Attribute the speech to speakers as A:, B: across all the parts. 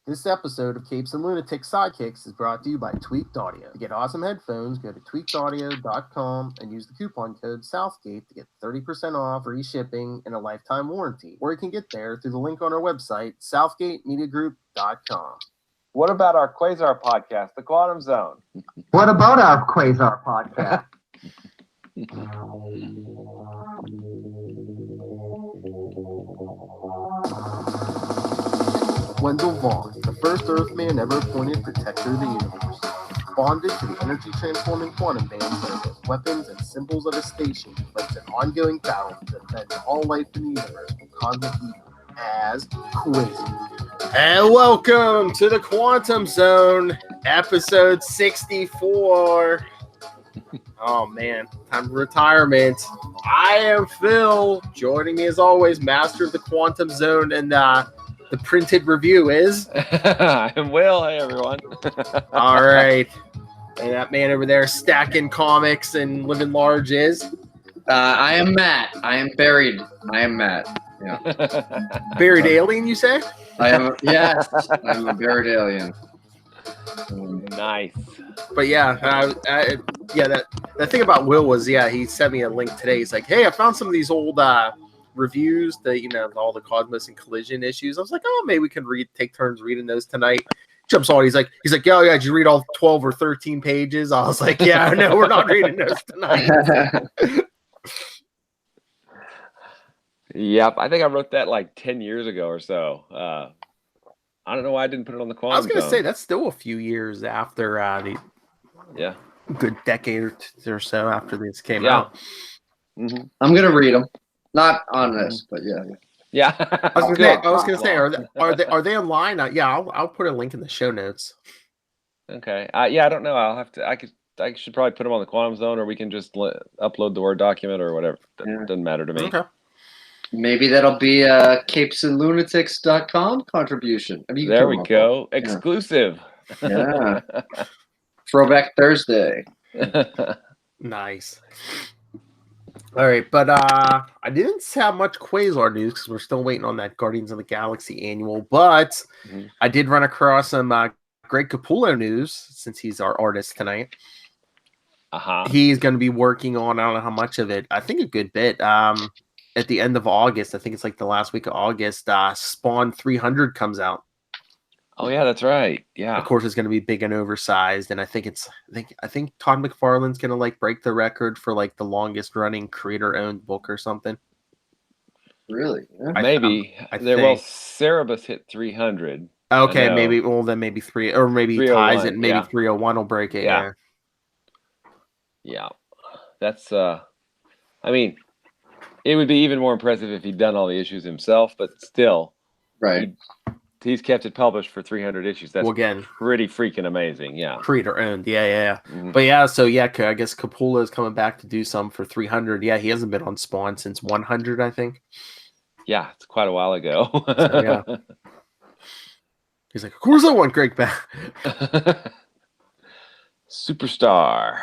A: This episode of Capes and Lunatics Sidekicks is brought to you by Tweaked Audio. To get awesome headphones, go to tweakedaudio.com and use the coupon code Southgate to get 30% off, free shipping, and a lifetime warranty. Or you can get there through the link on our website, southgatemediagroup.com.
B: What about our Quasar podcast, The Quantum Zone?
C: What about our Quasar podcast?
A: Wendell Vaughn, the first Earthman ever appointed protector of the universe. Bonded to the energy-transforming quantum bands that are both weapons and symbols of his station, he fights an ongoing battle to defend all life in the universe from cosmic evil as Quasar. And welcome to the Quantum Zone, episode 64. Oh man, time for retirement. I am Phil. Joining me as always, master of the Quantum Zone, and the printed review is
B: I'm Will. Hey everyone.
A: all right. And that man over there stacking comics and living large is
D: I am Matt. I am buried. I am Matt. Yeah.
A: buried alien. You say?
D: I am. Yes, I'm a buried alien.
B: Nice.
A: But yeah, that thing about Will was he sent me a link today. He's like, hey, I found some of these old reviews that all the Cosmos and Collision issues. I was like, oh, maybe we can take turns reading those tonight. Jumps on. He's like, yeah, did you read all 12 or 13 pages? I was like, yeah, no, we're not reading those tonight.
B: Yep, I think I wrote that like 10 years ago or so. I don't know why I didn't put it on the Quantum
A: I was gonna
B: Zone.
A: say that's still a few years after
B: Yeah.
A: good decade or so after this came out.
B: Mm-hmm.
D: I'm gonna read them. Not on this, but yeah.
B: Yeah.
A: I was gonna say, are they online? I'll put a link in the show notes.
B: Okay. Yeah, I don't know. I should probably put them on the Quantum Zone, or we can just upload the Word document or whatever. Doesn't matter to me.
A: Okay.
D: Maybe that'll be a capesandlunatics.com contribution. I mean,
B: There we go. Exclusive.
D: Yeah. Throwback Thursday.
A: Nice. All right, but I didn't have much Quasar news because we're still waiting on that Guardians of the Galaxy annual. But I did run across some Greg Capullo news since he's our artist tonight. He's going to be working on, I don't know how much of it, I think a good bit. At the end of August, I think it's like the last week of August, Spawn 300 comes out.
B: Oh yeah, that's right. Yeah.
A: Of course, it's going to be big and oversized, and I think Todd McFarlane's going to like break the record for like the longest running creator-owned book or something.
D: Really? Yeah.
B: Maybe.
A: I
B: Well,
A: think.
B: Cerebus hit 300.
A: Okay, maybe. Well, then maybe 3, or maybe he ties it. Maybe
B: 301,
A: 301 will break it.
B: Yeah. Yeah. That's. I mean, it would be even more impressive if he'd done all the issues himself, but still,
D: Right.
B: He's kept it published for 300 issues. That's
A: again,
B: pretty freaking amazing. Yeah.
A: creator owned. Yeah.
B: Mhm.
A: But I guess Capullo is coming back to do some for 300. Yeah, he hasn't been on Spawn since 100, I think.
B: Yeah, it's quite a while ago.
A: So, yeah. He's like, of course I want Greg back.
B: Superstar,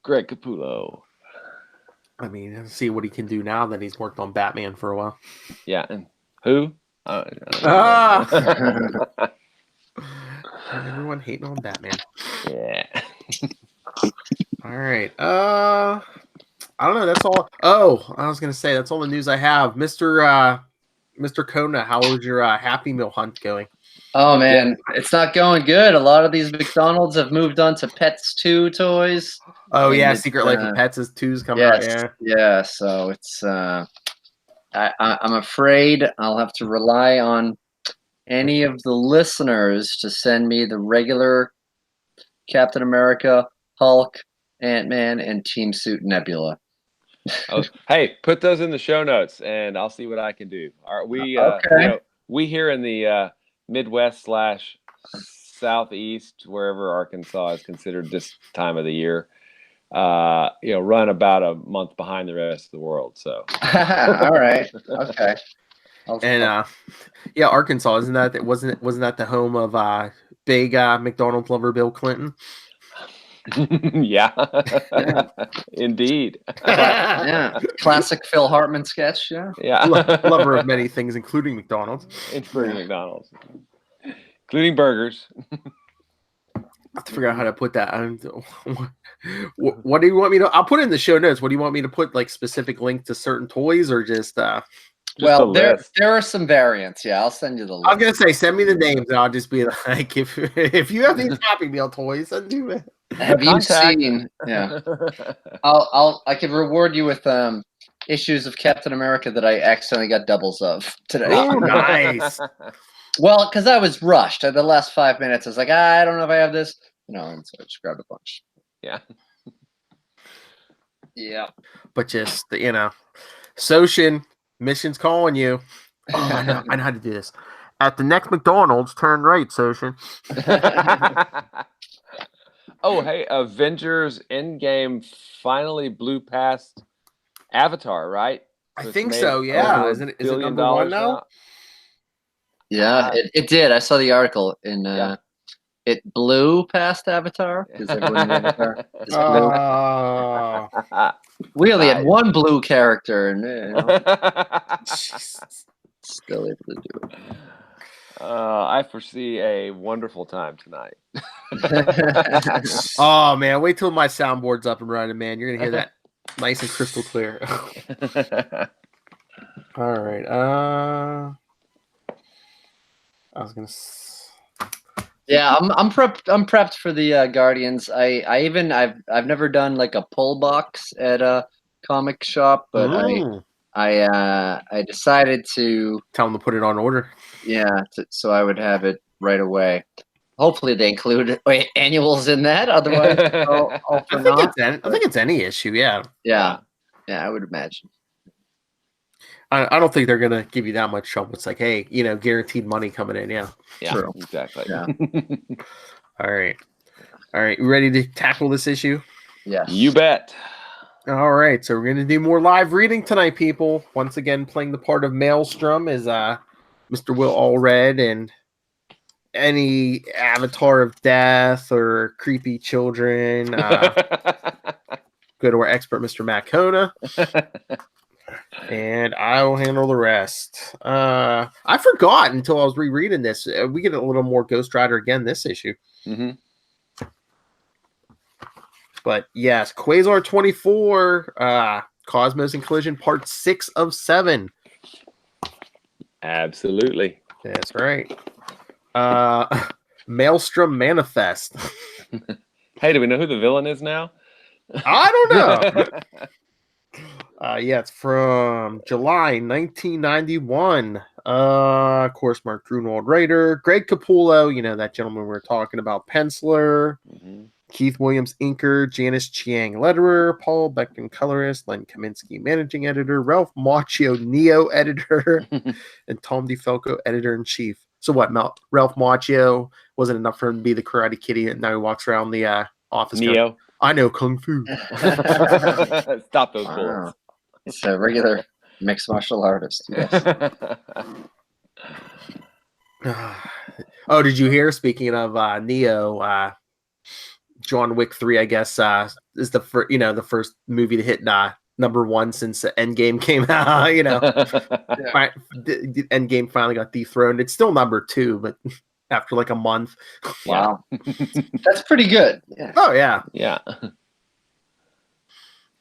B: Greg Capullo.
A: I mean, let's see what he can do now that he's worked on Batman for a while.
B: Yeah, and who?
A: Everyone hating on Batman.
B: Yeah.
A: All right. I don't know. That's all. Oh, I was gonna say that's all the news I have. Mr. Kona, how was your Happy Meal hunt going?
D: Oh man, it's not going good. A lot of these McDonald's have moved on to Pets 2 toys.
A: Oh
D: And
A: yeah,
D: it's,
A: Secret Life of Pets is 2's coming out.
D: Yeah. So it's I'm afraid I'll have to rely on any of the listeners to send me the regular Captain America, Hulk, Ant-Man, and Team Suit Nebula.
B: Hey, put those in the show notes, and I'll see what I can do. We
D: Okay.
B: We here in the Midwest / Southeast, wherever Arkansas is considered this time of the year, run about a month behind the rest of the world. So,
D: all right, okay.
A: Arkansas wasn't that the home of big McDonald's lover Bill Clinton?
B: Yeah, indeed.
D: Yeah, classic Phil Hartman sketch. Yeah,
B: Yeah,
A: Lover of many things, including McDonald's.
B: including McDonald's. including burgers.
A: I have to figure out how to put that. What do you want me to? I'll put it in the show notes. What do you want me to put? Like specific link to certain toys, or just?
D: Well, there are some variants. Yeah, I'll send you the list.
A: I was gonna say, send me the names, and I'll just be like, if you have these Happy Meal toys, send me.
D: Have you seen? Yeah, I could reward you with issues of Captain America that I accidentally got doubles of today.
A: Oh, nice.
D: Well, because I was rushed at the last 5 minutes. I was like, I don't know if I have this. And so I just grabbed a bunch.
B: Yeah.
D: Yeah.
A: But just Soshin, mission's calling you. Oh, I know how to do this. At the next McDonald's, turn right, Soshin.
B: Oh, hey, Avengers Endgame finally blew past Avatar, right?
A: I think so, yeah. Is it number one now?
D: Yeah, it did. I saw the article in it blew past Avatar because everyone in Avatar is blue. We only had one blue character, and still able to do it.
B: I foresee a wonderful time tonight.
A: Oh man, wait till my soundboard's up and running, man. You're gonna hear that nice and crystal clear. All right. I was gonna.
D: Yeah, I'm prepped. I'm prepped for the Guardians. I've never done like a pull box at a comic shop, but I decided to
A: tell them to put it on order.
D: Yeah, so I would have it right away. Hopefully, they include annuals in that. Otherwise,
A: I think it's any issue. Yeah.
D: I would imagine.
A: I don't think they're gonna give you that much trouble. It's like, hey, guaranteed money coming in. Yeah.
B: True. Exactly.
D: Yeah.
A: All right. You ready to tackle this issue?
D: Yes.
B: You bet.
A: All right. So we're gonna do more live reading tonight, people. Once again, playing the part of Maelstrom is Mr. Will Allred, and any avatar of death or creepy children. Go to our expert, Mr. Matt Kona. And I will handle the rest. I forgot until I was rereading this. We get a little more Ghost Rider again this issue.
B: Mm-hmm.
A: But yes, Quasar 24, Cosmos and Collision, part 6 of 7.
B: Absolutely.
A: That's right. Maelstrom Manifest.
B: Hey, do we know who the villain is now?
A: I don't know. Yeah, it's from July 1991. Of course, Mark Grunwald writer, Greg Capullo, that gentleman we were talking about, penciler, Keith Williams inker, Janice Chiang letterer, Paul Becken colorist, Len Kaminsky managing editor, Ralph Macchio Neo editor, and Tom DeFalco editor in chief. So what? Ralph Macchio wasn't enough for him to be the Karate Kitty, and now he walks around the office.
B: Neo.
A: I know Kung Fu.
B: Stop those bullets.
D: It's a regular mixed martial artist. Yes.
A: Oh, did you hear? Speaking of Neo, John Wick 3, I guess, is the first movie to hit number 1 since Endgame came out. Endgame finally got dethroned. It's still number 2, but after like a month.
D: Wow, that's pretty good.
A: Yeah. Oh yeah,
B: yeah.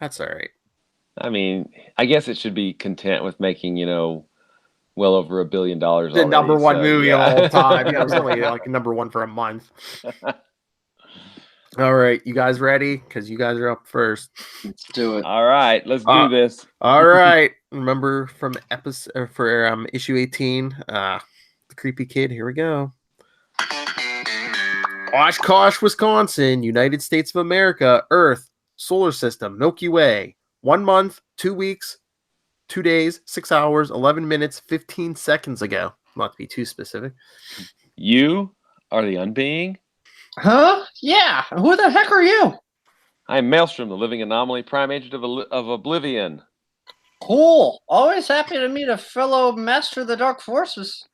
A: That's all right.
B: I mean, I guess it should be content with making, well over $1 billion.
A: The number 1 movie of all time. Yeah, it was only like number 1 for a month. All right, you guys ready? Because you guys are up first.
D: Let's do it.
B: All right, let's do this.
A: All right. Remember from issue 18, the creepy kid. Here we go. Oshkosh, Wisconsin, United States of America, Earth, Solar System, Milky Way. 1 month, 2 weeks, 2 days, 6 hours, 11 minutes, 15 seconds ago. Not to be too specific.
B: You are the unbeing?
D: Huh? Yeah. Who the heck are you?
B: I'm Maelstrom, the living anomaly, prime agent of Oblivion.
D: Cool. Always happy to meet a fellow master of the dark forces.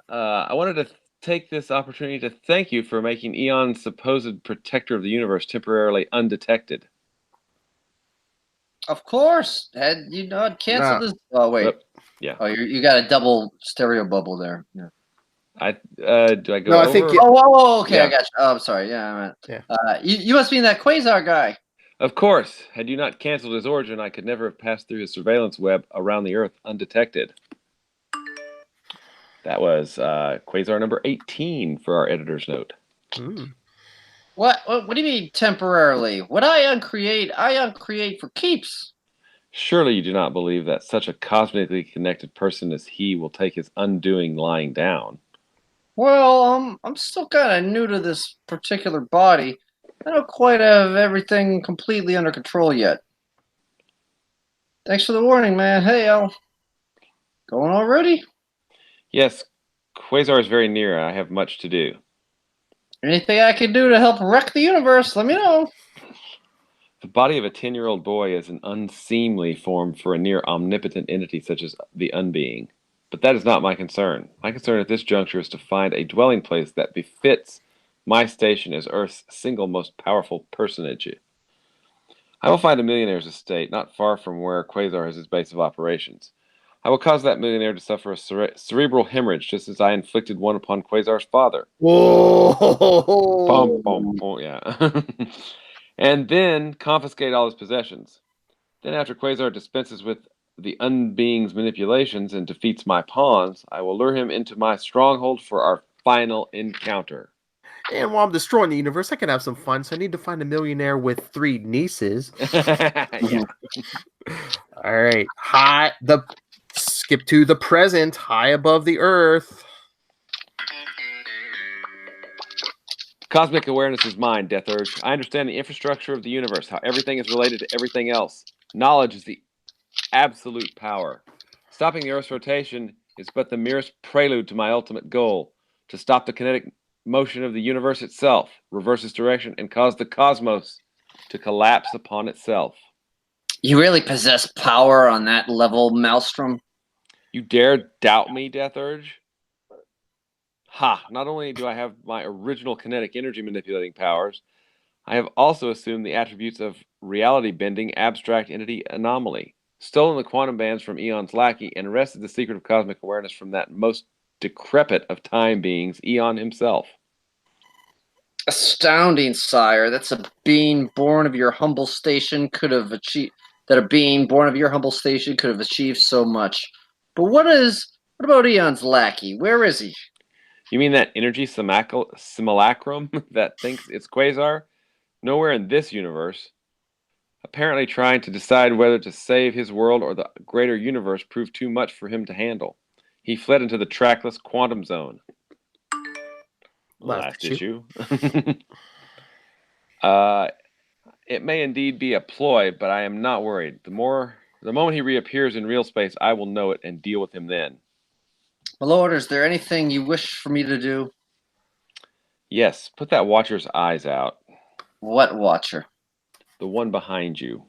B: I wanted to take this opportunity to thank you for making Eon's supposed protector of the universe temporarily undetected.
D: Of course. Had canceled this. Oh wait.
B: Yeah.
D: Oh, you got a double stereo bubble there. Yeah.
B: Do I go
A: No, I
B: over?
A: think
D: Okay,
B: Yeah.
D: I got you. Oh, I'm sorry. Yeah, I meant.
A: Yeah.
D: You must be that Quasar guy.
B: Of course. Had you not canceled his origin, I could never have passed through his surveillance web around the Earth undetected. That was Quasar number 18 for our editor's note.
D: What do you mean temporarily? What I uncreate for keeps.
B: Surely you do not believe that such a cosmically connected person as he will take his undoing lying down.
D: Well, I'm still kind of new to this particular body. I don't quite have everything completely under control yet. Thanks for the warning, man. Hey, going already?
B: Yes, Quasar is very near. I have much to do.
D: Anything I can do to help wreck the universe, let me know.
B: The body of a 10-year-old boy is an unseemly form for a near omnipotent entity such as the Unbeing. But that is not my concern. My concern at this juncture is to find a dwelling place that befits my station as Earth's single most powerful personage. I will find a millionaire's estate not far from where Quasar has his base of operations. I will cause that millionaire to suffer a cerebral hemorrhage just as I inflicted one upon Quasar's father.
A: Whoa!
B: Boom, boom, boom, yeah. And then confiscate all his possessions. Then after Quasar dispenses with the Unbeing's manipulations and defeats my pawns, I will lure him into my stronghold for our final encounter.
A: And while I'm destroying the universe, I can have some fun. So I need to find a millionaire with 3 nieces.
B: Yeah.
A: All right. Skip to the present, high above the earth.
B: Cosmic awareness is mine, Death Urge. I understand the infrastructure of the universe, how everything is related to everything else. Knowledge is the absolute power. Stopping the Earth's rotation is but the merest prelude to my ultimate goal, to stop the kinetic motion of the universe itself, reverse its direction, and cause the cosmos to collapse upon itself.
D: You really possess power on that level, Maelstrom?
B: You dare doubt me, Death Urge? Ha! Not only do I have my original kinetic energy manipulating powers, I have also assumed the attributes of reality bending abstract entity anomaly, stolen the quantum bands from Eon's lackey, and wrested the secret of cosmic awareness from that most decrepit of time beings, Eon himself.
D: Astounding, sire. That's a being born of your humble station could have achieved. That a being born of your humble station could have achieved so much. But what about Eon's lackey? Where is he?
B: You mean that energy simulacrum that thinks it's Quasar? Nowhere in this universe. Apparently trying to decide whether to save his world or the greater universe proved too much for him to handle. He fled into the trackless quantum zone. Last issue. It may indeed be a ploy, but I am not worried. The moment he reappears in real space, I will know it and deal with him then.
D: My lord, is there anything you wish for me to do?
B: Yes, put that watcher's eyes out.
D: What watcher?
B: The one behind you.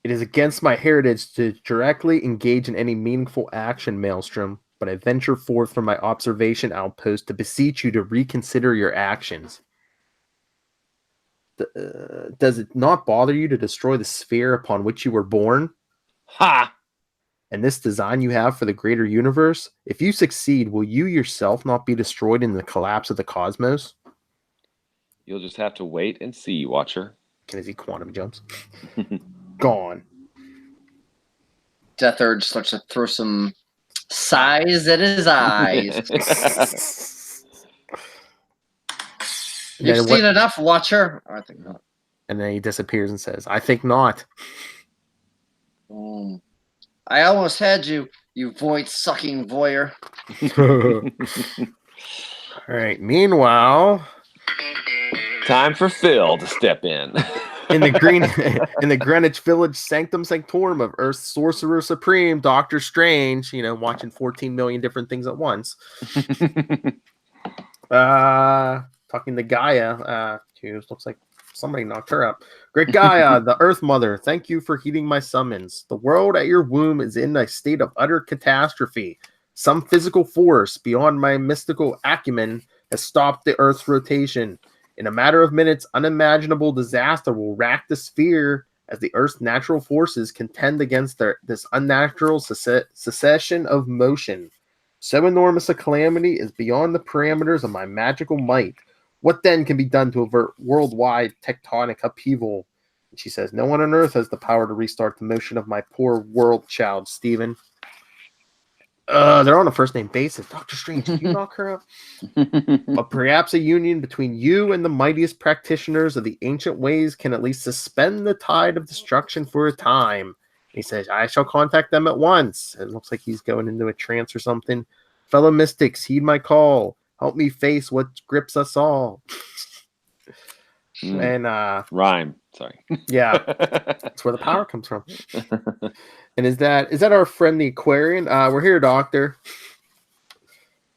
A: It is against my heritage to directly engage in any meaningful action, Maelstrom, but I venture forth from my observation outpost to beseech you to reconsider your actions. Does it not bother you to destroy the sphere upon which you were born?
B: Ha!
A: And this design you have for the greater universe? If you succeed, will you yourself not be destroyed in the collapse of the cosmos?
B: You'll just have to wait and see, Watcher.
A: As he quantum jumps. Gone.
D: Death Urge starts to throw some size at his eyes. You've seen enough, Watcher. I think not.
A: And then he disappears and says, I think not.
D: I almost had you, you void-sucking voyeur.
A: All right. Meanwhile,
B: time for Phil to step in.
A: in the Greenwich Village Sanctum Sanctorum of Earth's Sorcerer Supreme, Doctor Strange, watching 14 million different things at once. Talking to Gaia, who looks like somebody knocked her up. Great Gaia, the Earth Mother, thank you for heeding my summons. The world at your womb is in a state of utter catastrophe. Some physical force beyond my mystical acumen has stopped the Earth's rotation. In a matter of minutes, unimaginable disaster will rack the sphere as the Earth's natural forces contend against this unnatural succession of motion. So enormous a calamity is beyond the parameters of my magical might. What then can be done to avert worldwide tectonic upheaval? And she says, no one on Earth has the power to restart the motion of my poor world child, Stephen. They're on a first-name basis. Dr. Strange, can you knock her out? But perhaps a union between you and the mightiest practitioners of the ancient ways can at least suspend the tide of destruction for a time. He says, I shall contact them at once. It looks like he's going into a trance or something. Fellow mystics, heed my call. Help me face what grips us all. And
B: rhyme. Sorry.
A: Yeah. That's where the power comes from. And is that our friend the Aquarian? We're here, Doctor.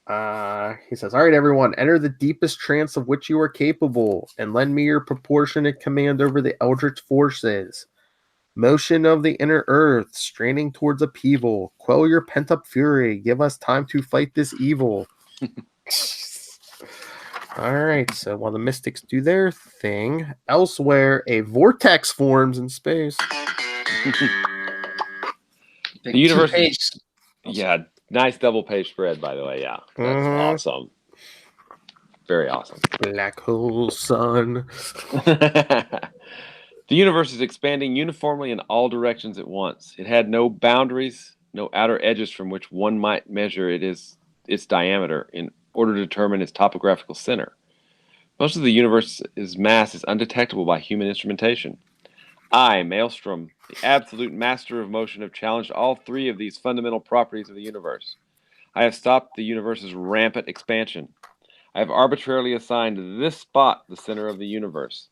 A: He says, all right, everyone, enter the deepest trance of which you are capable, and lend me your proportionate command over the eldritch forces. Motion of the inner earth, straining towards upheaval. Quell your pent-up fury. Give us time to fight this evil. All right, so while the mystics do their thing, elsewhere, a vortex forms in space.
B: The universe. Yeah, nice double page spread, by the way. Yeah, that's awesome. Very awesome.
A: Black hole sun.
B: The universe is expanding uniformly in all directions at once. It had no boundaries, no outer edges from which one might measure its diameter in order to determine its topographical center. Most of the universe's mass is undetectable by human instrumentation. I, Maelstrom, the absolute master of motion, have challenged all three of these fundamental properties of the universe. I have stopped the universe's rampant expansion. I have arbitrarily assigned this spot the center of the universe.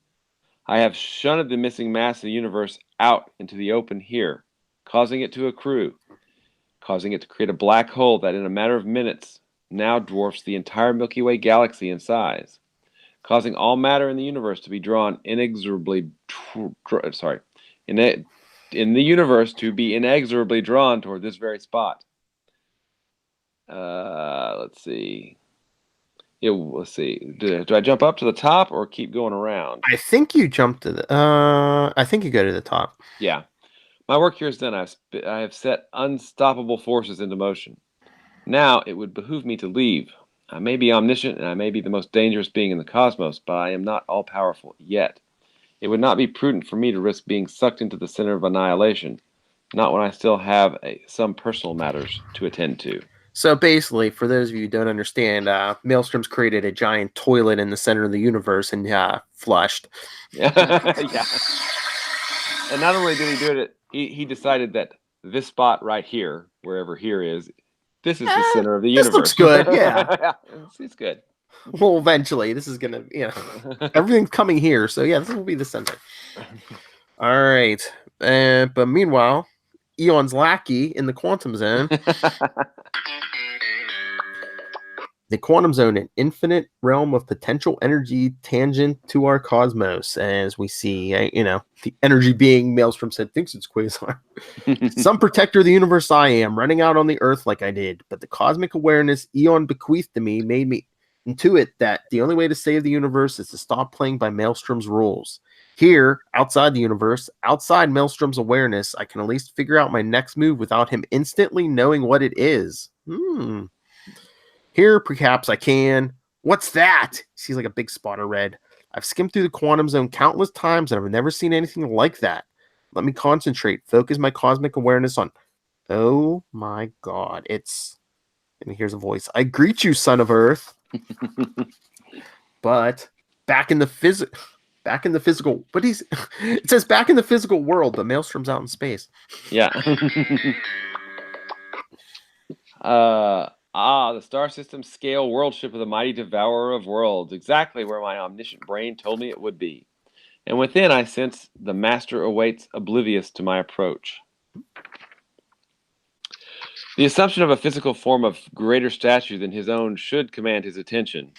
B: I have shunned the missing mass of the universe out into the open here, causing it to accrue, causing it to create a black hole that in a matter of minutes now dwarfs the entire Milky Way galaxy in size, causing all matter in the universe to be drawn inexorably in the universe to be inexorably drawn toward this very spot. Let's see. Yeah, let's see. Do I jump up to the top or keep going around?
A: I think you jump to the. I think you go to the top.
B: Yeah. My work here is done. I have set unstoppable forces into motion. Now it would behoove me to leave. I may be omniscient and I may be the most dangerous being in the cosmos, but I am not all-powerful yet. It would not be prudent for me to risk being sucked into the center of annihilation, not when I still have some personal matters to attend to.
A: So basically, for those of you who don't understand, Maelstrom's created a giant toilet in the center of the universe and flushed.
B: Yeah. And not only did he do it, he decided that this spot right here, wherever here is, this is the center of the universe.
A: This looks good, yeah.
B: It's good.
A: Well, eventually, this is going to, everything's coming here. So, yeah, this will be the center. All right. But meanwhile, Eon's lackey in the quantum zone. The quantum zone, an infinite realm of potential energy tangent to our cosmos, as we see, the energy being Maelstrom said thinks it's Quasar. Some protector of the universe I am, running out on the earth like I did, but the cosmic awareness Eon bequeathed to me made me intuit that the only way to save the universe is to stop playing by Maelstrom's rules. Here, outside the universe, outside Maelstrom's awareness, I can at least figure out my next move without him instantly knowing what it is. Here, perhaps I can. What's that? Sees like a big spot of red. I've skimmed through the quantum zone countless times, and I've never seen anything like that. Let me concentrate. Focus my cosmic awareness on... Oh my god. And here's a voice. I greet you, son of Earth. But back in the physical... But it says back in the physical world, but Maelstrom's out in space.
B: Yeah. The star system scale world ship of the mighty devourer of worlds, exactly where my omniscient brain told me it would be. And within I sense the master awaits, oblivious to my approach. The assumption of a physical form of greater stature than his own should command his attention.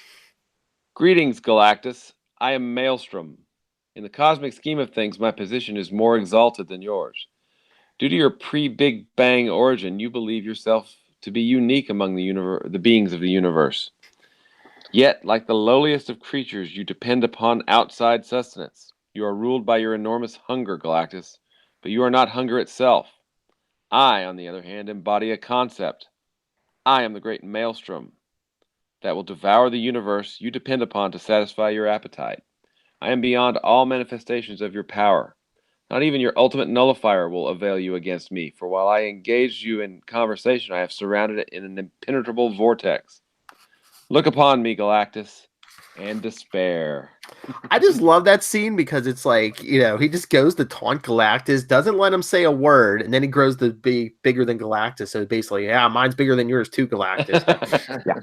B: Greetings, Galactus. I am Maelstrom. In the cosmic scheme of things, my position is more exalted than yours. Due to your pre-Big Bang origin, you believe yourself to be unique among the beings of the universe. Yet, like the lowliest of creatures, you depend upon outside sustenance. You are ruled by your enormous hunger, Galactus, but you are not hunger itself. I, on the other hand, embody a concept. I am the great maelstrom that will devour the universe you depend upon to satisfy your appetite. I am beyond all manifestations of your power. Not even your ultimate nullifier will avail you against me, for while I engaged you in conversation, I have surrounded it in an impenetrable vortex. Look upon me, Galactus, and despair.
A: I just love that scene because it's like, he just goes to taunt Galactus, doesn't let him say a word, and then he grows to be bigger than Galactus. So basically, yeah, mine's bigger than yours too, Galactus. Yeah.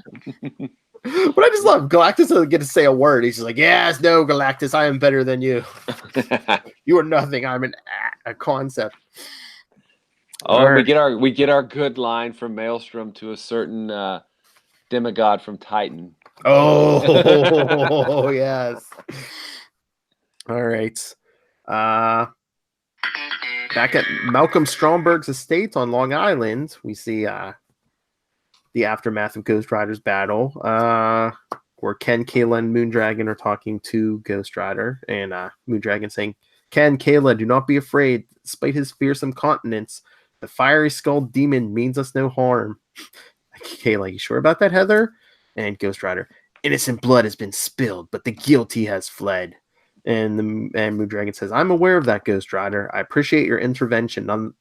A: But I just love Galactus doesn't get to say a word. He's just like, yes, no, Galactus, I am better than you. You are nothing. I'm a concept.
B: Oh, right. we get our good line from Maelstrom to a certain demigod from Titan.
A: Oh, yes. All right. Back at Malcolm Stromberg's estate on Long Island, we see the aftermath of Ghost Rider's battle, where Ken, Kayla, and Moondragon are talking to Ghost Rider, and Moondragon saying, Ken, Kayla, do not be afraid. Despite his fearsome countenance, the fiery skulled demon means us no harm. Kayla, you sure about that, Heather? And Ghost Rider, innocent blood has been spilled, but the guilty has fled. And Moondragon says, I'm aware of that, Ghost Rider. I appreciate your intervention,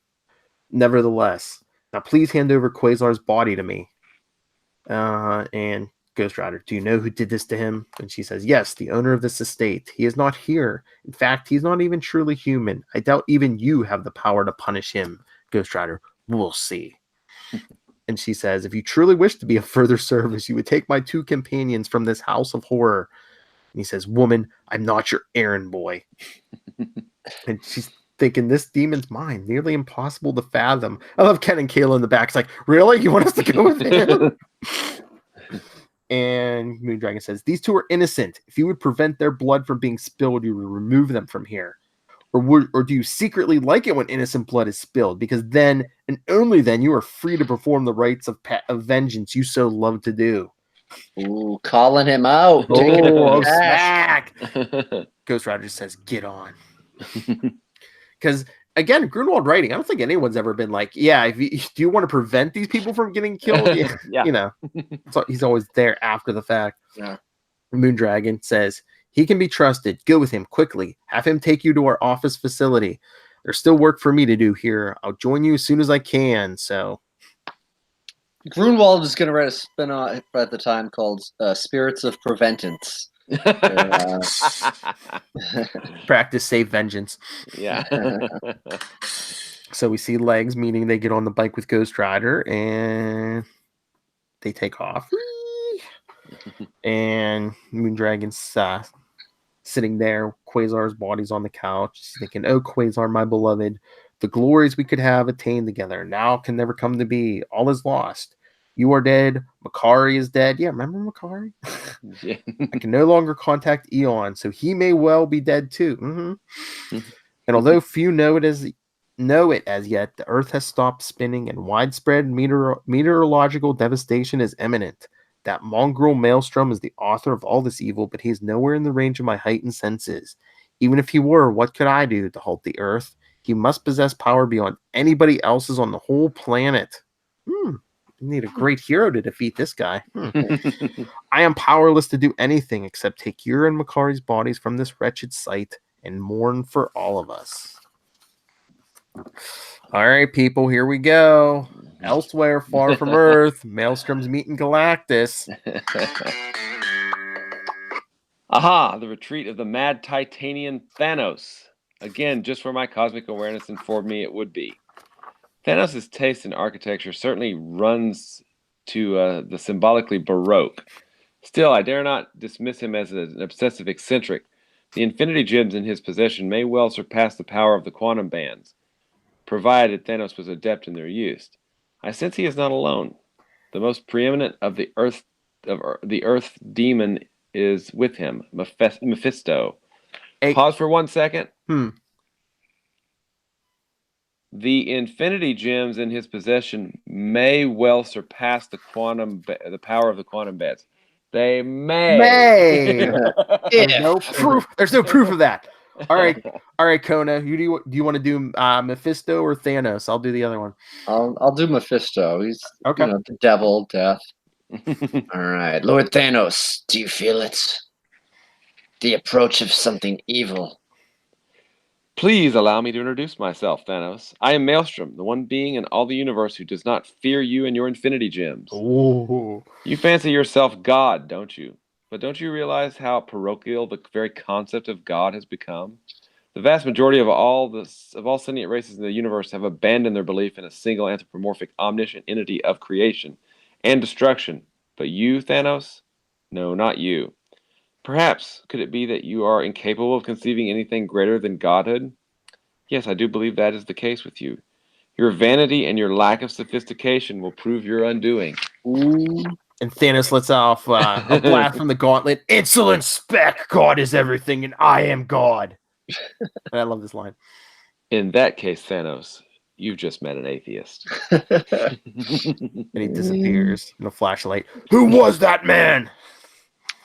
A: nevertheless. Now please hand over Quasar's body to me. And Ghost Rider, do you know who did this to him? And she says, yes, the owner of this estate. He is not here. In fact, he's not even truly human. I doubt even you have the power to punish him. Ghost Rider, we'll see. And she says, if you truly wish to be of further service, you would take my 2 companions from this house of horror. And he says, woman, I'm not your errand boy. And she's thinking, this demon's mine. Nearly impossible to fathom. I love Ken and Kayla in the back. It's like, really? You want us to go with him? And Moondragon says, these 2 are innocent. If you would prevent their blood from being spilled, you would remove them from here. Or do you secretly like it when innocent blood is spilled? Because then, and only then, you are free to perform the rites of vengeance you so love to do.
D: Ooh, calling him out.
A: Oh, smack! Ghost Rider says, get on. Because, again, Grunwald writing, I don't think anyone's ever been like, yeah, do you want to prevent these people from getting killed? Yeah. So he's always there after the fact.
D: Yeah.
A: Moondragon says, he can be trusted. Go with him quickly. Have him take you to our office facility. There's still work for me to do here. I'll join you as soon as I can. So,
D: Grunwald is going to write a spin-off at the time called Spirits of Preventance.
A: Practice safe vengeance.
B: Yeah.
A: So we see Legs, meaning they get on the bike with Ghost Rider and they take off. And Moondragon's sitting there. Quasar's body's on the couch. She's thinking, oh, Quasar, my beloved, the glories we could have attained together now can never come to be. All is lost. You are dead. Makari is dead. Yeah, remember Makari?
B: Yeah.
A: I can no longer contact Eon, so he may well be dead too. Mm-hmm. And although few know it as yet, the Earth has stopped spinning and widespread meteorological devastation is imminent. That mongrel Maelstrom is the author of all this evil, but he is nowhere in the range of my heightened senses. Even if he were, what could I do to halt the Earth? He must possess power beyond anybody else's on the whole planet. You need a great hero to defeat this guy. I am powerless to do anything except take your and Makari's bodies from this wretched sight and mourn for all of us. All right, people, here we go. Elsewhere, far from Earth, Maelstrom's meeting Galactus.
B: Aha! The retreat of the mad Titanian Thanos. Again, just where my cosmic awareness informed me it would be. Thanos' taste in architecture certainly runs to the symbolically Baroque. Still, I dare not dismiss him as an obsessive eccentric. The infinity gems in his possession may well surpass the power of the quantum bands, provided Thanos was adept in their use. I sense he is not alone. The most preeminent of the Earth demon is with him, Mephisto.
A: Hey.
B: Pause for 1 second. The infinity gems in his possession may well surpass the power of the quantum bands. They may.
A: There's no proof of that. All right, Kona. Do you want to do Mephisto or Thanos? I'll do the other one.
D: I'll do Mephisto. He's
A: Okay.
D: the devil, death. All right, Lord Thanos, do you feel it? The approach of something evil.
B: Please allow me to introduce myself, Thanos. I am Maelstrom, the one being in all the universe who does not fear you and your infinity gems.
A: Ooh.
B: You fancy yourself God, don't you? But don't you realize how parochial the very concept of God has become? The vast majority of all sentient races in the universe have abandoned their belief in a single anthropomorphic omniscient entity of creation and destruction. But you, Thanos? No, not you. Perhaps, could it be that you are incapable of conceiving anything greater than godhood? Yes, I do believe that is the case with you. Your vanity and your lack of sophistication will prove your undoing.
A: Ooh. And Thanos lets off a blast from the gauntlet. Insolent speck! God is everything, and I am God. I love this line.
B: In that case, Thanos, you've just met an atheist.
A: And he disappears in a flashlight. Who was that man?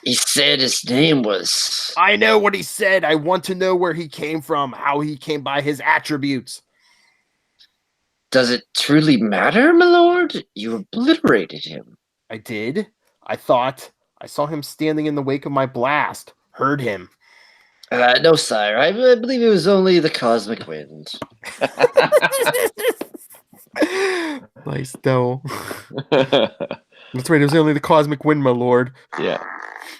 D: He said his name was...
A: I know what he said. I want to know where he came from, how he came by his attributes.
D: Does it truly matter, my lord? You obliterated him.
A: I did. I thought I saw him standing in the wake of my blast. Heard him.
D: No, sire. I believe it was only the cosmic wind.
A: Nice, though. That's right. It was only the cosmic wind, my lord.
B: Yeah.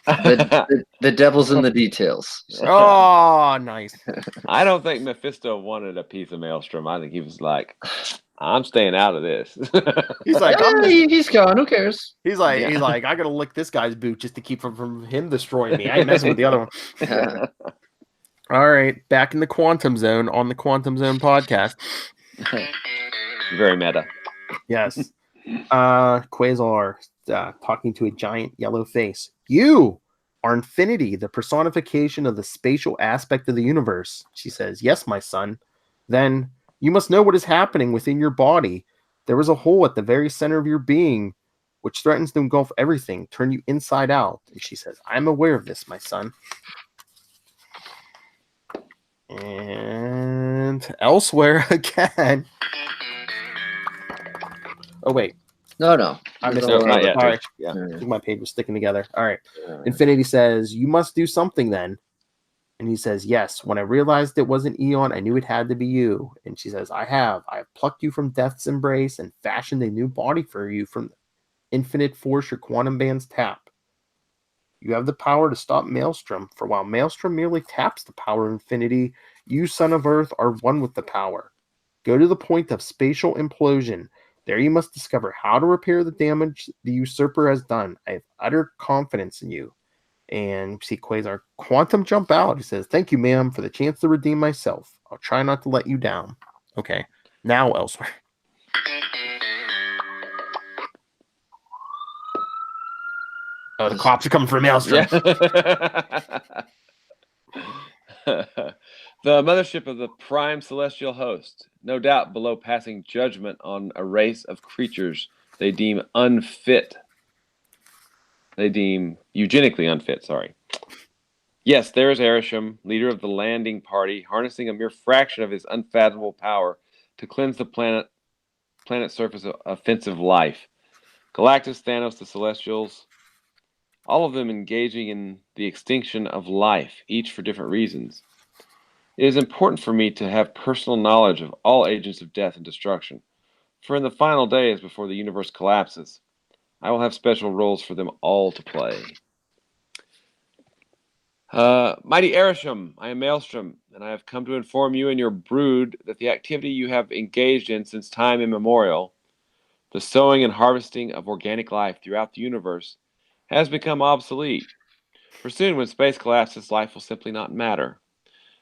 D: The devil's in the details.
A: Oh, nice.
B: I don't think Mephisto wanted a piece of Maelstrom. I think he was like, I'm staying out of this.
A: He's like,
D: he's gone. Who cares?
A: He's like, I gotta lick this guy's boot just to keep from him destroying me. I ain't messing with the other one. All right, back in the Quantum Zone on the Quantum Zone podcast.
B: Very meta.
A: Yes. Quasar talking to a giant yellow face. You are infinity, the personification of the spatial aspect of the universe. She says, yes, my son. Then you must know what is happening within your body. There is a hole at the very center of your being, which threatens to engulf everything, turn you inside out. And she says, I'm aware of this, my son. And elsewhere again. Oh, wait.
D: No.
A: I missed
B: No,
A: it.
B: not yet.
A: All right.
B: Yeah.
A: I think my page was sticking together. All right. Infinity says, you must do something then. And he says, yes. When I realized it wasn't Eon, I knew it had to be you. And she says, I have plucked you from death's embrace and fashioned a new body for you from infinite force your quantum bands tap. You have the power to stop Maelstrom, for while Maelstrom merely taps the power of infinity, you, son of Earth, are one with the power. Go to the point of spatial implosion. There you must discover how to repair the damage the usurper has done. I have utter confidence in you. And see Quasar quantum jump out. He says, thank you, ma'am, for the chance to redeem myself. I'll try not to let you down. Okay, now elsewhere. Oh, the cops are coming for Maelstrom.
B: The mothership of the prime celestial host, no doubt below passing judgment on a race of creatures they deem unfit. They deem eugenically unfit, sorry. Yes, there is Erisham, leader of the landing party, harnessing a mere fraction of his unfathomable power to cleanse the planet's surface of offensive life. Galactus, Thanos, the Celestials, all of them engaging in the extinction of life, each for different reasons. It is important for me to have personal knowledge of all agents of death and destruction, for in the final days before the universe collapses, I will have special roles for them all to play. Mighty Erisham, I am Maelstrom, and I have come to inform you and your brood that the activity you have engaged in since time immemorial, the sowing and harvesting of organic life throughout the universe, has become obsolete. For soon, when space collapses, life will simply not matter.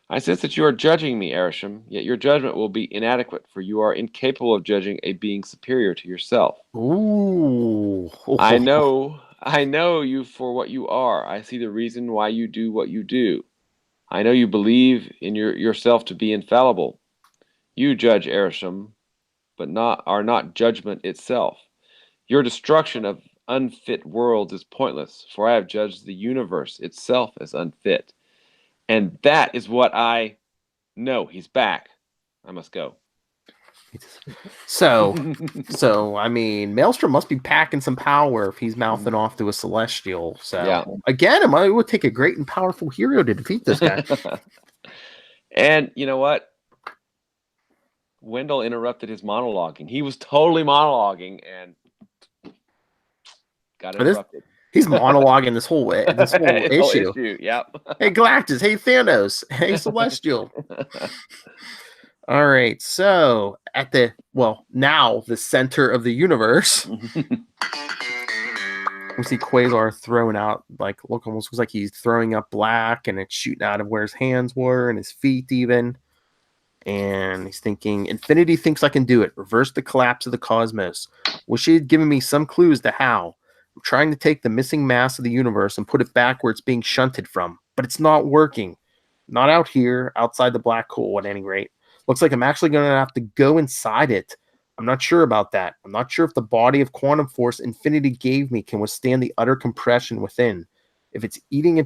B: I sense that you are judging me, Erisham, yet your judgment will be inadequate, for you are incapable of judging a being superior to yourself.
A: Ooh.
B: I know you for what you are. I see the reason why you do what you do. I know you believe in yourself to be infallible. You judge, Erisham, but are not judgment itself. Your destruction of unfit worlds is pointless, for I have judged the universe itself as unfit. And that is what I know. He's back. I must go.
A: So I mean, Maelstrom must be packing some power if he's mouthing off to a Celestial. So
B: Yeah.
A: again, it would take a great and powerful hero to defeat this guy.
B: And you know what? Wendell interrupted his monologuing. He was totally monologuing and got interrupted.
A: He's monologuing this whole issue.
B: Yep.
A: Hey Galactus, hey Thanos, hey Celestial. All right, so now the center of the universe, we see Quasar throwing out almost looks like he's throwing up black, and it's shooting out of where his hands were and his feet even. And he's thinking, Infinity thinks I can do it. Reverse the collapse of the cosmos. Well, she had given me some clues to how. I'm trying to take the missing mass of the universe and put it back where it's being shunted from, but it's not working. Not out here, outside the black hole at any rate. Looks like I'm actually going to have to go inside it. I'm not sure about that. I'm not sure if the body of quantum force Infinity gave me can withstand the utter compression within. If it's eating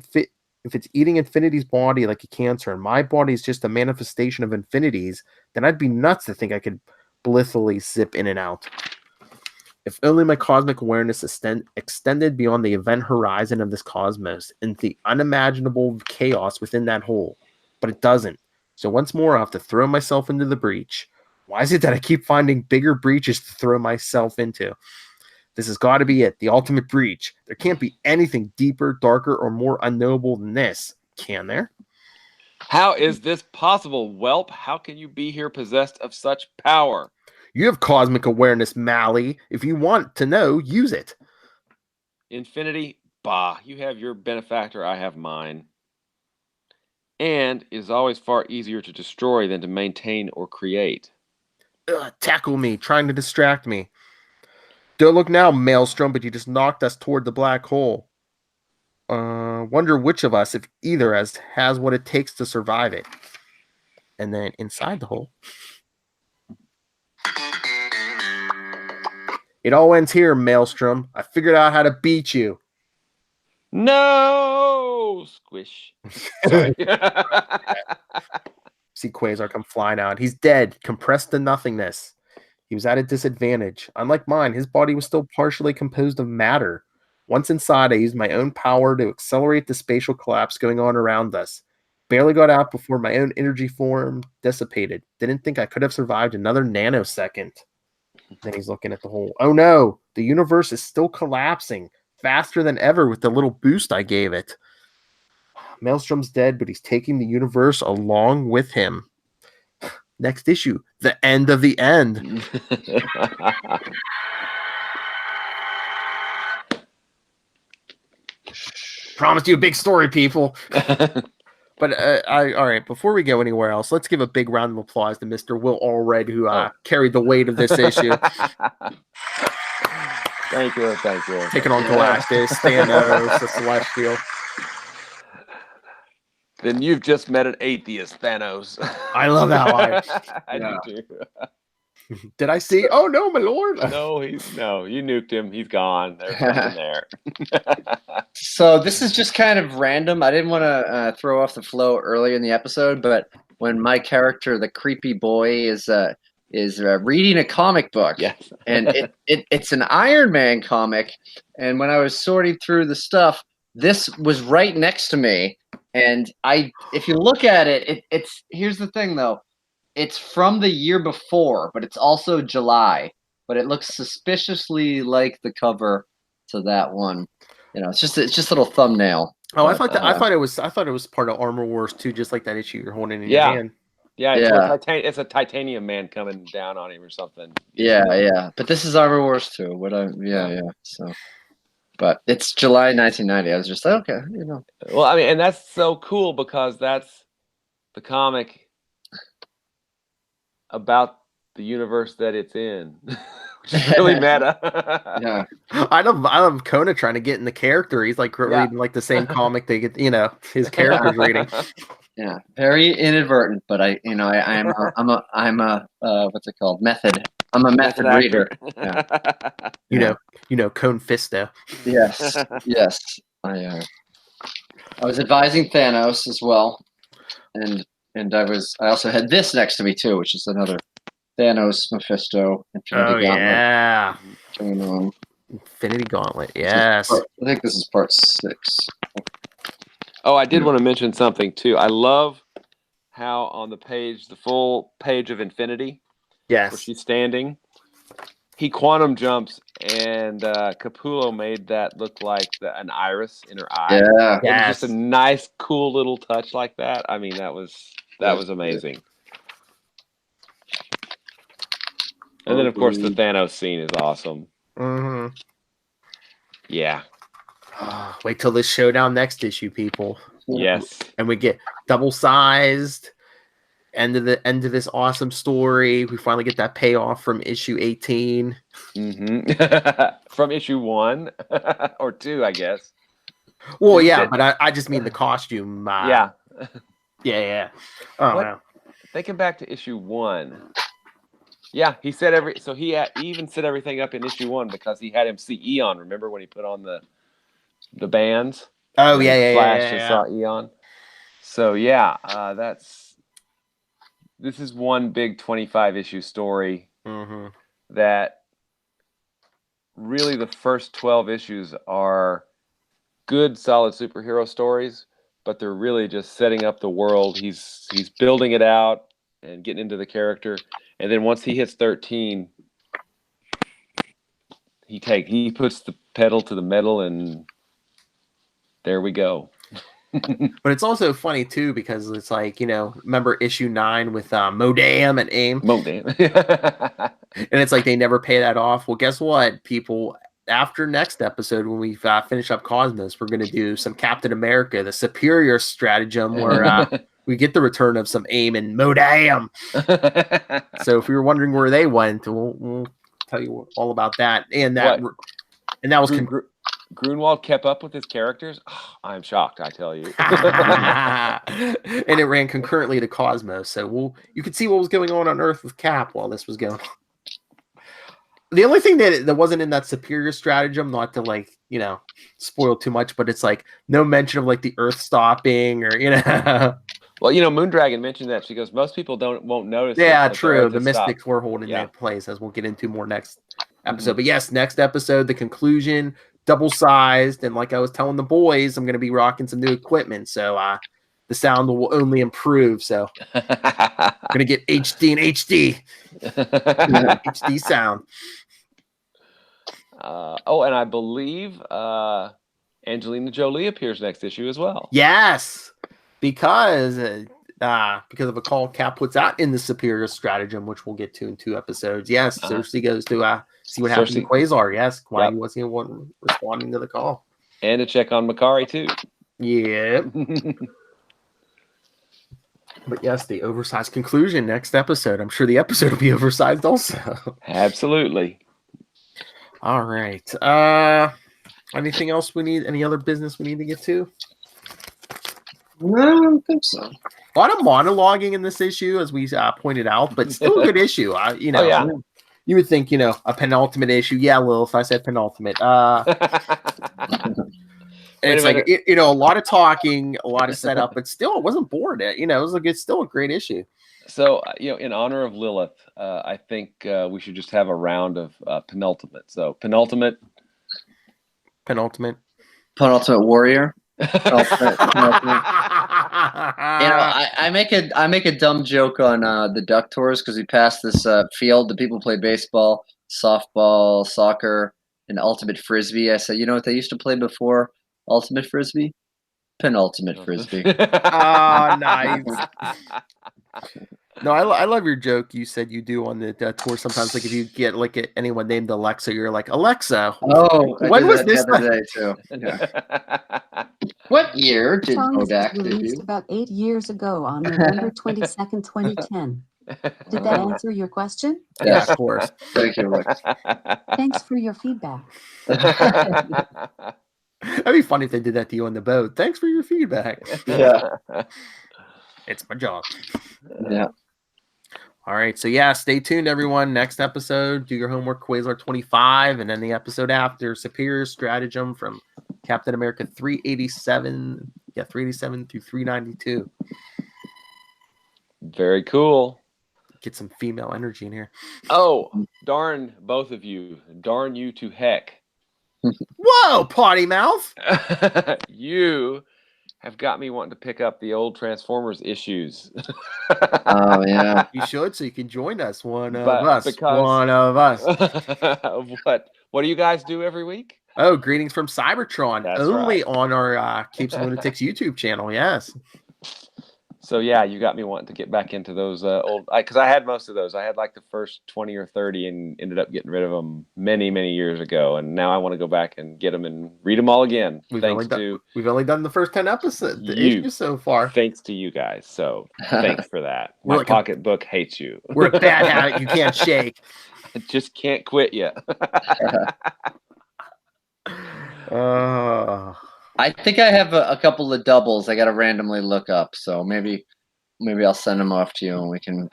A: Infinity's body like a cancer, and my body is just a manifestation of Infinity's, then I'd be nuts to think I could blithely zip in and out. If only my cosmic awareness extended beyond the event horizon of this cosmos into the unimaginable chaos within that hole. But it doesn't. So once more, I'll have to throw myself into the breach. Why is it that I keep finding bigger breaches to throw myself into? This has got to be it, the ultimate breach. There can't be anything deeper, darker, or more unknowable than this. Can there?
B: How is this possible, whelp? How can you be here possessed of such power?
A: You have cosmic awareness, Mally. If you want to know, use it.
B: Infinity? Bah, you have your benefactor, I have mine. And it is always far easier to destroy than to maintain or create.
A: Tackle me, trying to distract me. Don't look now, Maelstrom, but you just knocked us toward the black hole. Wonder which of us, if either, has what it takes to survive it. And then inside the hole. It all ends here, Maelstrom. I figured out how to beat you.
B: No! Squish. Sorry.
A: See Quasar come flying out. He's dead, compressed to nothingness. He was at a disadvantage. Unlike mine, his body was still partially composed of matter. Once inside, I used my own power to accelerate the spatial collapse going on around us. Barely got out before my own energy form dissipated. Didn't think I could have survived another nanosecond. Then he's looking at the hole. Oh no, the universe is still collapsing. Faster than ever with the little boost I gave it. Maelstrom's dead, but he's taking the universe along with him. Next issue, the end of the end. Promised you a big story, people. But all right, before we go anywhere else, let's give a big round of applause to Mr. Will Allred, who carried the weight of this issue.
B: Thank you.
A: Taking on Galactus, Thanos, the Celestial.
B: Then you've just met an atheist, Thanos.
A: I love that line.
B: I do too.
A: Did I see? Oh no, my lord!
B: No, you nuked him. He's gone. There's nothing there.
D: So this is just kind of random. I didn't want to throw off the flow earlier in the episode, but when my character, the creepy boy, is reading a comic book,
B: yes,
D: and it's an Iron Man comic, and when I was sorting through the stuff, this was right next to me, and if you look at it, it's here's the thing though. It's from the year before, but it's also July. But it looks suspiciously like the cover to that one. You know, it's just a little thumbnail.
A: Oh, I thought it was part of Armor Wars too, just like that issue you're holding in your hand.
B: Yeah, it's a titanium man coming down on him or something.
D: Yeah. But this is Armor Wars 2. So, but it's July 1990. I was just like, okay, you know.
B: Well, I mean, and that's so cool because that's the comic about the universe that it's in, which is really meta.
D: Yeah,
A: I love Kona trying to get in the character. He's like reading like the same comic they get, his character's reading.
D: Yeah, very inadvertent, but I'm a what's it called? Method. I'm a method reader. Yeah.
A: Cone Fisto.
D: Yes. I was advising Thanos as well. and I also had this next to me too, which is another Thanos Mephisto Infinity Gauntlet
E: yeah.
D: going on.
E: Infinity Gauntlet, yes.
D: I think this is part 6.
B: Oh, I did want to mention something too. I love how on the page, the full page of Infinity, where
E: Yes.
B: she's standing, he quantum jumps, and Capullo made that look like an iris in her eye.
D: Yeah.
B: It was just
E: Yes.
B: a nice, cool little touch like that. I mean, that was amazing. And then, of course, the Thanos scene is awesome.
E: Mm-hmm.
B: Yeah.
E: Wait till this showdown next issue, people.
B: Yes.
E: And we get double-sized. End of this awesome story. We finally get that payoff from issue 18.
B: Mm-hmm. From issue 1 or 2, I guess.
E: Well, yeah, but I just mean the costume.
B: Yeah.
E: Yeah. Oh,
B: What?
E: wow.
B: Thinking back to issue 1. Yeah, he said he even set everything up in issue 1 because he had him see Eon. Remember when he put on the bands?
E: Oh, yeah.
B: Flashed and saw Eon. So yeah, this is one big 25 issue story that really the first 12 issues are good, solid superhero stories, but they're really just setting up the world. He's building it out and getting into the character, and then once he hits 13, he puts the pedal to the metal, and there we go.
E: But it's also funny too because it's like, remember issue 9 with Modam and AIM?
B: Modam.
E: And it's like they never pay that off. Well, guess what, people? After next episode, when we finish up Cosmos, we're going to do some Captain America, the Superior Stratagem, where we get the return of some AIM and Modam. So if you were wondering where they went, we'll tell you all about that. And that was
B: Grunwald kept up with his characters. Oh, I'm shocked, I tell you.
E: And it ran concurrently to Cosmos, so you could see what was going on Earth with Cap while this was going on. The only thing that wasn't in that Superior Stratagem, not to spoil too much, but it's like no mention of like the Earth stopping or
B: Well, Moondragon mentioned that. She goes, most people won't notice.
E: Yeah, true. The Mystics were holding that place, as we'll get into more next episode. But yes, next episode, the conclusion, double-sized, and like I was telling the boys, I'm going to be rocking some new equipment, so the sound will only improve. So I'm going to get HD and HD. HD sound.
B: And I believe Angelina Jolie appears next issue as well.
E: Yes, because of a call Cap puts out in the Superior Stratagem, which we'll get to in 2 episodes. Yes, Cersei goes to see what happened to Quasar. Yes, why he wasn't responding to the call.
B: And to check on Makari, too.
E: Yeah. But yes, the oversized conclusion next episode. I'm sure the episode will be oversized also.
B: Absolutely.
E: All right. Anything else we need? Any other business we need to get to?
D: No, I don't think so.
E: A lot of monologuing in this issue, as we pointed out, but still a good issue. You would think, a penultimate issue. Yeah, Lilith, I said penultimate. It's like, a lot of talking, a lot of setup, but still, it wasn't bored. It was still a great issue.
B: So, in honor of Lilith, I think we should just have a round of penultimate. So, penultimate
D: warrior. I make a dumb joke on the Duck Tours because we passed this field. The people play baseball, softball, soccer, and ultimate frisbee. I said, you know what they used to play before ultimate frisbee? Penultimate frisbee.
E: Oh, nice. No, I love your joke you said you do on the tour sometimes. Like if you get anyone named Alexa, you're like, Alexa.
D: Oh,
E: when was this?
D: The other day too. Yeah. What year did Kodak
F: released about 8 years ago on November 22nd, 2010. Did that answer your question?
E: Yes, of course.
D: Thank you, Alex.
F: Thanks for your feedback.
E: That'd be funny if they did that to you on the boat. Thanks for your feedback.
D: Yeah.
E: It's my job.
D: Yeah.
E: All right. So, stay tuned, everyone. Next episode, do your homework, Quasar 25, and then the episode after, Superior Stratagem from Captain America 387. Yeah, 387 through 392.
B: Very cool.
E: Get some female energy in here.
B: Oh, darn both of you. Darn you to heck.
E: Whoa, potty mouth.
B: You have got me wanting to pick up the old Transformers issues.
D: Oh yeah.
E: You should, so you can join us. One of
B: But
E: us.
B: because-
E: One of us.
B: What do you guys do every week?
E: Oh, greetings from Cybertron.
B: That's
E: only
B: right.
E: on our Capes and Lunatics YouTube channel. Yes.
B: So yeah, you got me wanting to get back into those old, because I had most of those. I had like the first 20 or 30 and ended up getting rid of them many, many years ago. And now I want to go back and get them and read them all again.
E: We've
B: Thanks
E: only done the first 10 episodes
B: You.
E: issues so far.
B: Thanks to you guys. So thanks for that.
E: We're
B: My
E: like a-
B: pocketbook hates you.
E: We're a bad habit you can't shake.
B: I just can't quit you.
D: I think I have a couple of doubles I got to randomly look up. So maybe I'll send them off to you and we can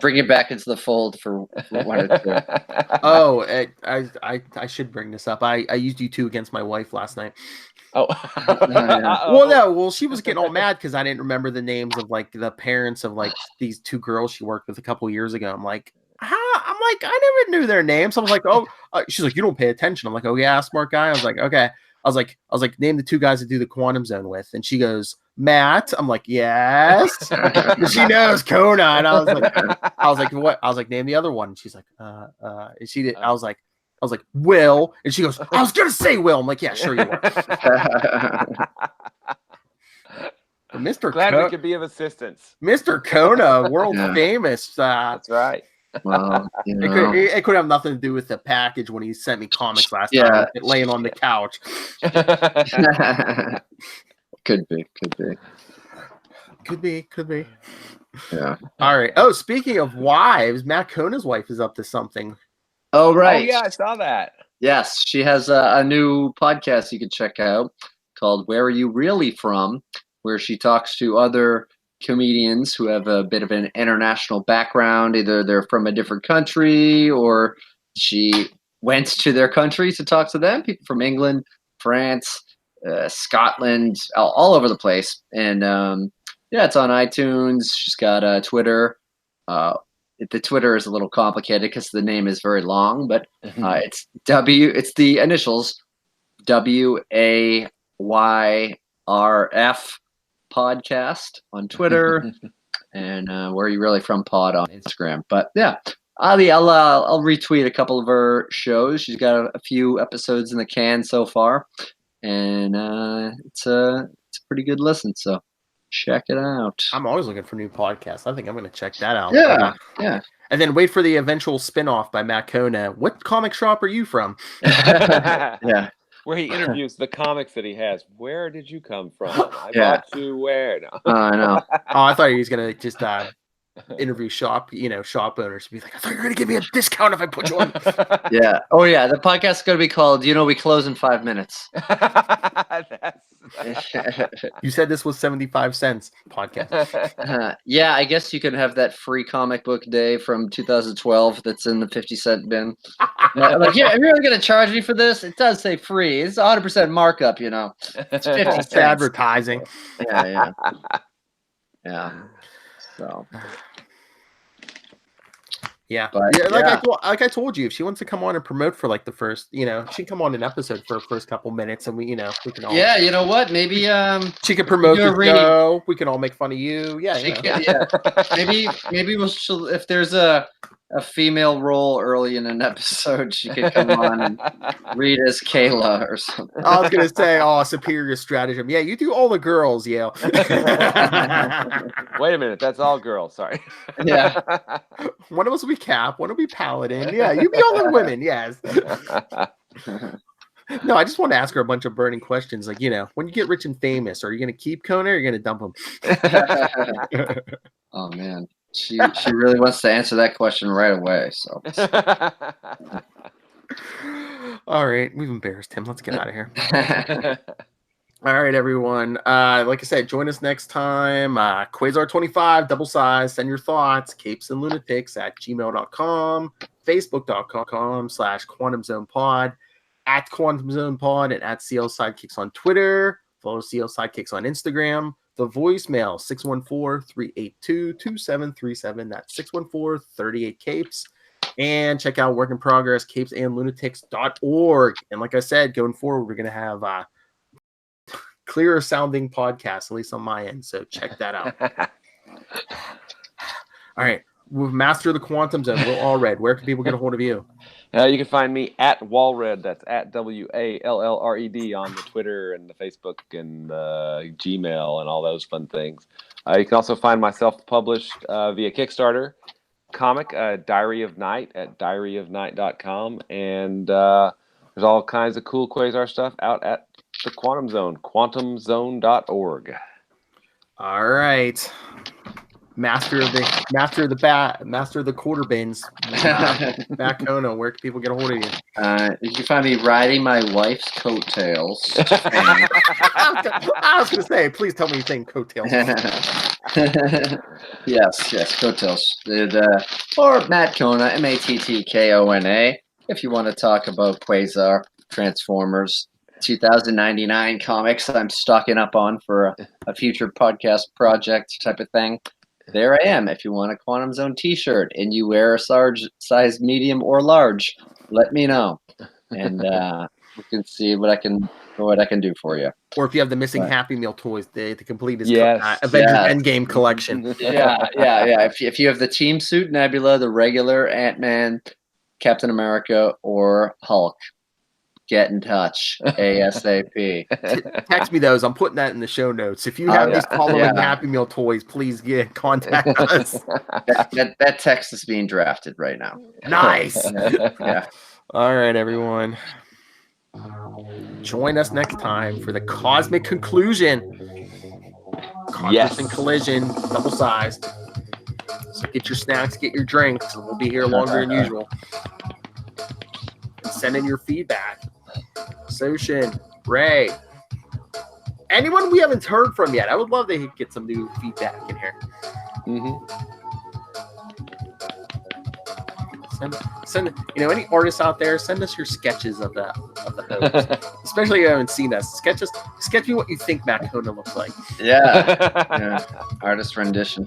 D: bring it back into the fold for one or two.
E: Oh, I should bring this up. I used you two against my wife last night.
B: Oh.
E: Well, she was getting all mad because I didn't remember the names of like the parents of like these two girls she worked with a couple years ago. I'm like, I never knew their names. I was like, oh, she's like, you don't pay attention. I'm like, oh yeah, smart guy. I was like, okay. I was like, name the two guys that do the Quantum Zone with, and she goes, Matt. I'm like, yes. She knows Kona, and I was like, what? I was like, name the other one. And she's like, and she did. I was like, Will, and she goes, I was gonna say Will. I'm like, yeah, sure you were. Mr.
B: Glad we could be of assistance.
E: Mr. Kona, world
D: Yeah.
E: famous.
B: That's right.
D: Well, you know.
E: It could have nothing to do with the package when he sent me comics last
D: Yeah.
E: time, laying on the couch.
D: Could be.
E: Could be.
D: Yeah.
E: All right. Oh, speaking of wives, Matt Kona's wife is up to something.
D: Oh right.
B: Oh, yeah, I saw that.
D: Yes, she has a new podcast you can check out called "Where Are You Really From," where she talks to other comedians who have a bit of an international background. Either they're from a different country or she went to their country to talk to them. People from England, France, Scotland, all over the place. And yeah, it's on iTunes. She's got a Twitter. The Twitter is a little complicated because the name is very long, but it's the initials WAYRF podcast on Twitter, and Where Are You Really From pod on Instagram. But yeah, I'll retweet a couple of her shows. She's got a few episodes in the can so far, and it's a pretty good listen. So check it out.
E: I'm always looking for new podcasts. I think I'm going to check that out.
D: Yeah.
E: And then wait for the eventual spinoff by Matt Kona. What comic shop are you from?
D: Yeah.
B: Where he interviews the comics that he has. Where did you come from? I
D: Yeah.
B: bought you where? No.
D: I know.
E: Oh, I thought he was going to just interview shop owners. Be like, I thought you were going to give me a discount if I put you on.
D: Yeah. Oh yeah. The podcast is going to be called We Close in 5 Minutes.
E: You said this was 75 cents podcast.
D: Yeah, I guess you can have that free comic book day from 2012 that's in the 50-cent bin. Like, yeah, if you're really going to charge me for this, it does say free. It's 100% markup, It's 50
E: It's
D: cents.
E: advertising.
D: Yeah. So,
E: Yeah.
D: But,
E: Like I told you, if she wants to come on and promote for like the first, she can come on an episode for the first couple minutes, and we can all.
D: yeah, you know what? Maybe
E: She can promote
D: do a
E: the
D: reading.
E: show. We can all make fun of you. Yeah.
D: maybe she'll, if there's a female role early in an episode, she could come on and read as Kayla or something.
E: I was gonna say, superior stratagem. Yeah, you do all the girls, Yale.
B: Wait a minute, that's all girls. Sorry.
D: Yeah.
E: One of us will be Cap, one will be Paladin. Yeah, you be all the women. Yes. No, I just want to ask her a bunch of burning questions. Like, when you get rich and famous, are you gonna keep Kona or are you gonna dump him?
D: Oh man. She really wants to answer that question right away. So
E: all right, we've embarrassed him. Let's get out of here. All right, everyone. Like I said, join us next time. Quasar25, double size. Send your thoughts. Capes and Lunatics @gmail.com, Facebook.com/Quantum Zone Pod, @Quantum Zone Pod, and @CL Sidekicks on Twitter. Follow CL Sidekicks on Instagram. the voicemail, 614-382-2737. That's 614-38-CAPES. And check out Work in Progress, capesandlunatics.org. And like I said, going forward, we're going to have clearer sounding podcasts, at least on my end. So check that out. All right. With Master of the Quantum Zone, Will Allred, where can people get a hold of you?
B: You can find me at Wallred. That's at WALLRED on the Twitter and the Facebook and the Gmail and all those fun things. You can also find my self-published via Kickstarter comic, Diary of Night, at diaryofnight.com. And there's all kinds of cool Quasar stuff out at the Quantum Zone, quantumzone.org.
E: All right. Master of the quarter bins. Matt Kona, where can people get a hold of you?
D: You can find me riding my wife's coattails.
E: I was going to say, please tell me you think coattails.
D: Yes, coattails. Or Matt Kona, MATTKONA, if you want to talk about Quasar, Transformers, 2099 comics I'm stocking up on for a future podcast project type of thing. There I am. If you want a Quantum Zone t-shirt and you wear a size medium or large, let me know. And we can see what I can do for you.
E: Or if you have the missing Happy Meal toys to complete his
B: Yes.
E: Avengers Endgame collection.
D: Yeah. If you have the team suit, Nebula, the regular Ant-Man, Captain America, or Hulk, get in touch ASAP.
E: Text me those. I'm putting that in the show notes. If you have these following Happy Meal toys, please contact us.
D: That text is being drafted right now.
E: Nice.
D: Yeah.
E: All right, everyone. Join us next time for the Cosmic Conclusion. Cosmic and Collision, double sized. So get your snacks, get your drinks, and we'll be here longer than usual. And send in your feedback. Soshin, Ray, anyone we haven't heard from yet. I would love to get some new feedback in here. Send any artists out there, send us your sketches of the host. Especially if you haven't seen us. Sketch me what you think Matt Kona looks like.
D: Yeah. Artist rendition.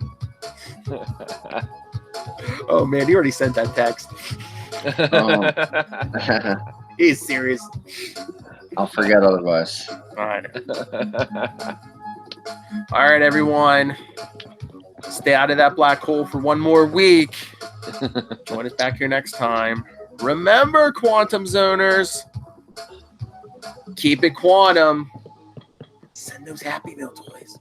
E: Oh man, he already sent that text. He's serious.
D: I'll forget otherwise.
E: All right, everyone. Stay out of that black hole for one more week. Join us back here next time. Remember, Quantum Zoners, keep it quantum. Send those Happy Meal toys.